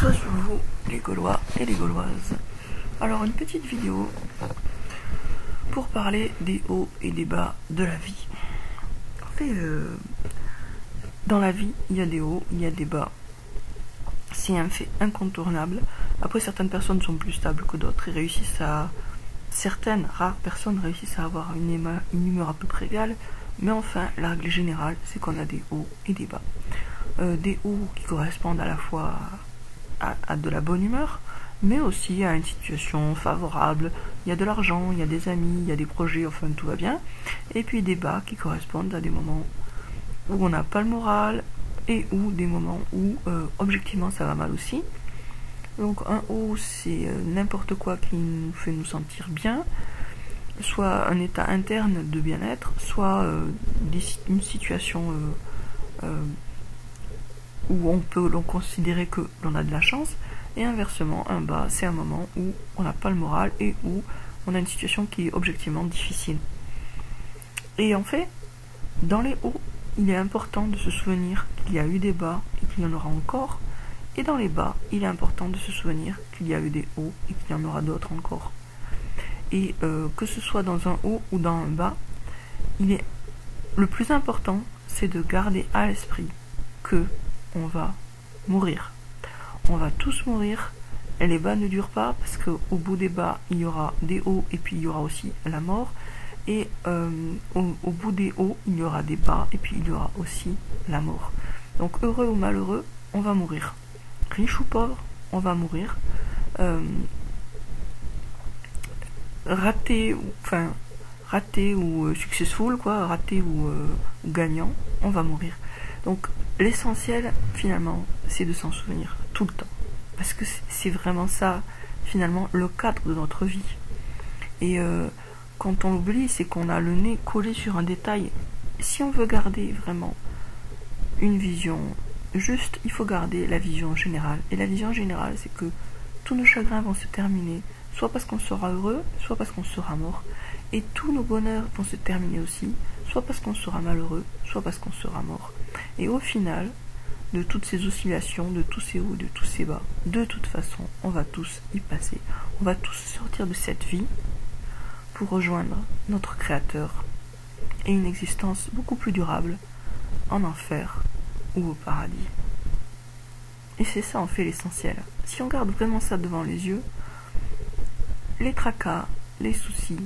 soit sur vous, les Gaulois et les Gauloises. Alors, une petite vidéo pour parler des hauts et des bas de la vie. En fait, dans la vie, il y a des hauts, il y a des bas. C'est un fait incontournable. Après, certaines personnes sont plus stables que d'autres et réussissent à... Certaines rares personnes réussissent à avoir une humeur à peu près égale. Mais enfin, la règle générale, c'est qu'on a des hauts et des bas. Des hauts qui correspondent à la fois à de la bonne humeur, mais aussi à une situation favorable. Il y a de l'argent, il y a des amis, il y a des projets, enfin tout va bien. Et puis des bas qui correspondent à des moments où on n'a pas le moral et ou des moments où objectivement ça va mal aussi. Donc un haut, c'est n'importe quoi qui nous fait nous sentir bien, soit un état interne de bien-être, soit une situation où on peut considérer que l'on a de la chance, et inversement, un bas, c'est un moment où on n'a pas le moral et où on a une situation qui est objectivement difficile. Et en fait, dans les hauts, il est important de se souvenir qu'il y a eu des bas et qu'il y en aura encore, et dans les bas, il est important de se souvenir qu'il y a eu des hauts et qu'il y en aura d'autres encore. Et que ce soit dans un haut ou dans un bas, le plus important, c'est de garder à l'esprit que on va mourir. On va tous mourir, et les bas ne durent pas, parce qu'au bout des bas, il y aura des hauts, et puis il y aura aussi la mort, et au bout des hauts, il y aura des bas, et puis il y aura aussi la mort. Donc heureux ou malheureux, on va mourir. Riche ou pauvre, on va mourir. Raté ou successful, quoi, raté ou gagnant, on va mourir. Donc l'essentiel finalement, c'est de s'en souvenir tout le temps, parce que c'est vraiment ça finalement le cadre de notre vie. Et quand on l'oublie, c'est qu'on a le nez collé sur un détail. Si on veut garder vraiment une vision juste, il faut garder la vision générale. Et la vision générale, c'est que tous nos chagrins vont se terminer, soit parce qu'on sera heureux, soit parce qu'on sera mort. Et tous nos bonheurs vont se terminer aussi, soit parce qu'on sera malheureux, soit parce qu'on sera mort. Et au final, de toutes ces oscillations, de tous ces hauts, de tous ces bas, de toute façon, on va tous y passer. On va tous sortir de cette vie pour rejoindre notre Créateur et une existence beaucoup plus durable en enfer ou au paradis. Et c'est ça en fait l'essentiel. Si on garde vraiment ça devant les yeux, les tracas, les soucis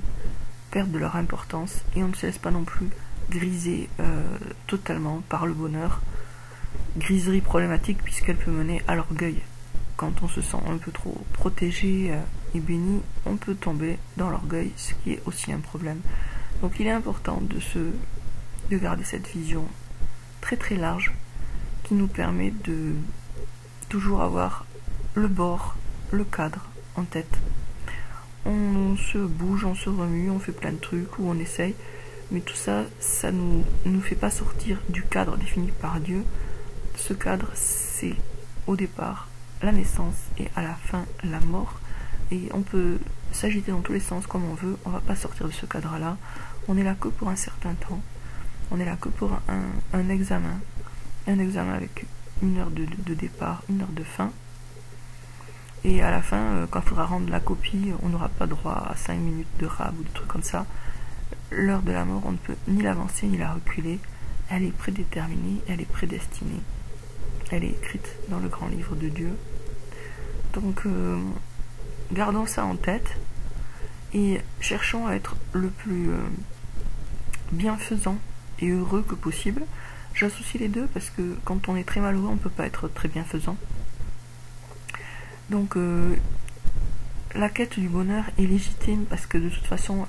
perdent de leur importance et on ne se laisse pas non plus griser totalement par le bonheur. Griserie problématique puisqu'elle peut mener à l'orgueil. Quand on se sent un peu trop protégé et béni, on peut tomber dans l'orgueil, ce qui est aussi un problème. Donc il est important de garder cette vision très très large qui nous permet de toujours avoir le bord, le cadre en tête. On se bouge, on se remue, on fait plein de trucs ou on essaye, mais tout ça, ça nous fait pas sortir du cadre défini par Dieu. Ce cadre, c'est au départ la naissance et à la fin la mort. Et on peut s'agiter dans tous les sens comme on veut, on va pas sortir de ce cadre-là. On est là que pour un certain temps. On est là que pour un examen. Un examen avec une heure de départ, une heure de fin. Et à la fin, quand il faudra rendre la copie, on n'aura pas droit à 5 minutes de rab ou des trucs comme ça. L'heure de la mort, on ne peut ni l'avancer ni la reculer. Elle est prédéterminée, elle est prédestinée. Elle est écrite dans le grand livre de Dieu. Donc, gardons ça en tête et cherchons à être le plus bienfaisant et heureux que possible. J'associe les deux parce que quand on est très malheureux, on ne peut pas être très bienfaisant. Donc, la quête du bonheur est légitime parce que de toute façon,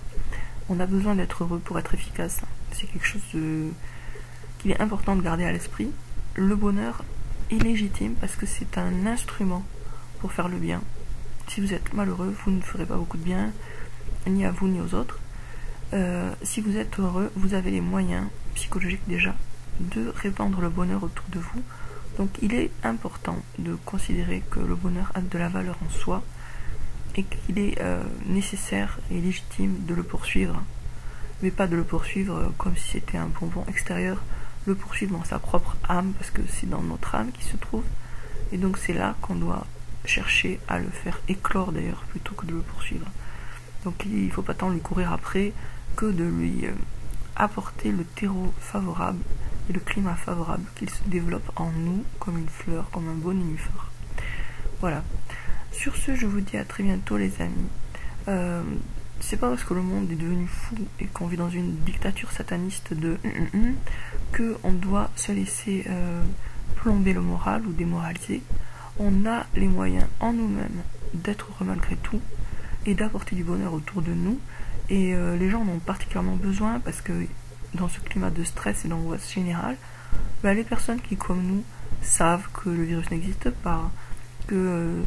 on a besoin d'être heureux pour être efficace. C'est quelque chose qu'il est important de garder à l'esprit. Le bonheur est légitime parce que c'est un instrument pour faire le bien. Si vous êtes malheureux, vous ne ferez pas beaucoup de bien, ni à vous ni aux autres. Si vous êtes heureux, vous avez les moyens psychologiques déjà de répandre le bonheur autour de vous. Donc il est important de considérer que le bonheur a de la valeur en soi et qu'il est nécessaire et légitime de le poursuivre, mais pas de le poursuivre comme si c'était un bonbon extérieur, le poursuivre dans sa propre âme, parce que c'est dans notre âme qu'il se trouve Et donc c'est là qu'on doit chercher à le faire éclore d'ailleurs, plutôt que de le poursuivre. Donc il ne faut pas tant lui courir après que de lui apporter le terreau favorable et le climat favorable, qu'il se développe en nous comme une fleur, comme un beau nénuphar. Voilà. Sur ce, je vous dis à très bientôt les amis. C'est pas parce que le monde est devenu fou et qu'on vit dans une dictature sataniste de que on doit se laisser plomber le moral ou démoraliser. On a les moyens en nous-mêmes d'être heureux malgré tout et d'apporter du bonheur autour de nous. Et les gens en ont particulièrement besoin parce que dans ce climat de stress et d'angoisse générale, les personnes qui, comme nous, savent que le virus n'existe pas, que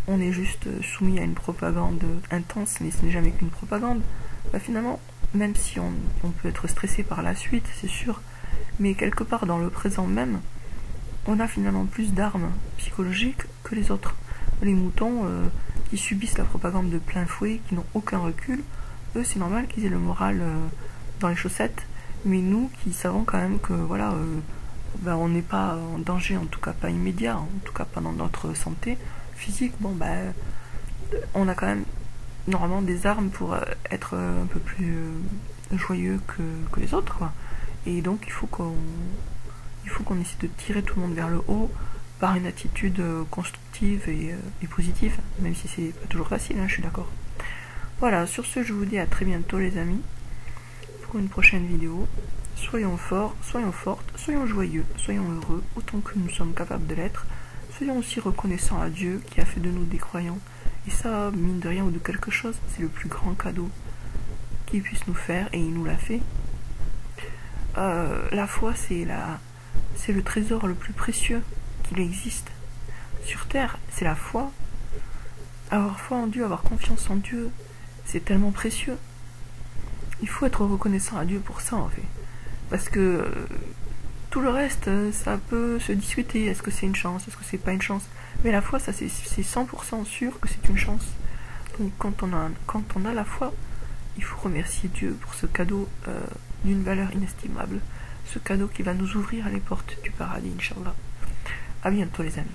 on est juste soumis à une propagande intense, mais ce n'est jamais qu'une propagande, finalement, même si on peut être stressé par la suite, c'est sûr, mais quelque part dans le présent même, on a finalement plus d'armes psychologiques que les autres. Les moutons qui subissent la propagande de plein fouet, qui n'ont aucun recul, eux c'est normal qu'ils aient le moral dans les chaussettes, mais nous qui savons quand même que voilà, on n'est pas en danger, en tout cas pas immédiat, en tout cas pas dans notre santé physique, on a quand même normalement des armes pour être un peu plus joyeux que les autres, quoi. Et donc il faut qu'on essaie de tirer tout le monde vers le haut par une attitude constructive et positive, même si c'est pas toujours facile, je suis d'accord. Voilà, sur ce, je vous dis à très bientôt les amis, pour une prochaine vidéo. Soyons forts, soyons fortes, soyons joyeux, soyons heureux, autant que nous sommes capables de l'être. Soyons aussi reconnaissants à Dieu qui a fait de nous des croyants. Et ça, mine de rien ou de quelque chose, c'est le plus grand cadeau qu'il puisse nous faire, et il nous l'a fait. La foi, c'est le trésor le plus précieux qu'il existe sur terre, c'est la foi. Avoir foi en Dieu, avoir confiance en Dieu, c'est tellement précieux. Il faut être reconnaissant à Dieu pour ça en fait, parce que tout le reste, ça peut se discuter. Est-ce que c'est une chance, est-ce que c'est pas une chance, mais la foi, ça c'est 100% sûr que c'est une chance. Donc quand on a la foi, il faut remercier Dieu pour ce cadeau d'une valeur inestimable, ce cadeau qui va nous ouvrir les portes du paradis, Inch'Allah. À bientôt les amis.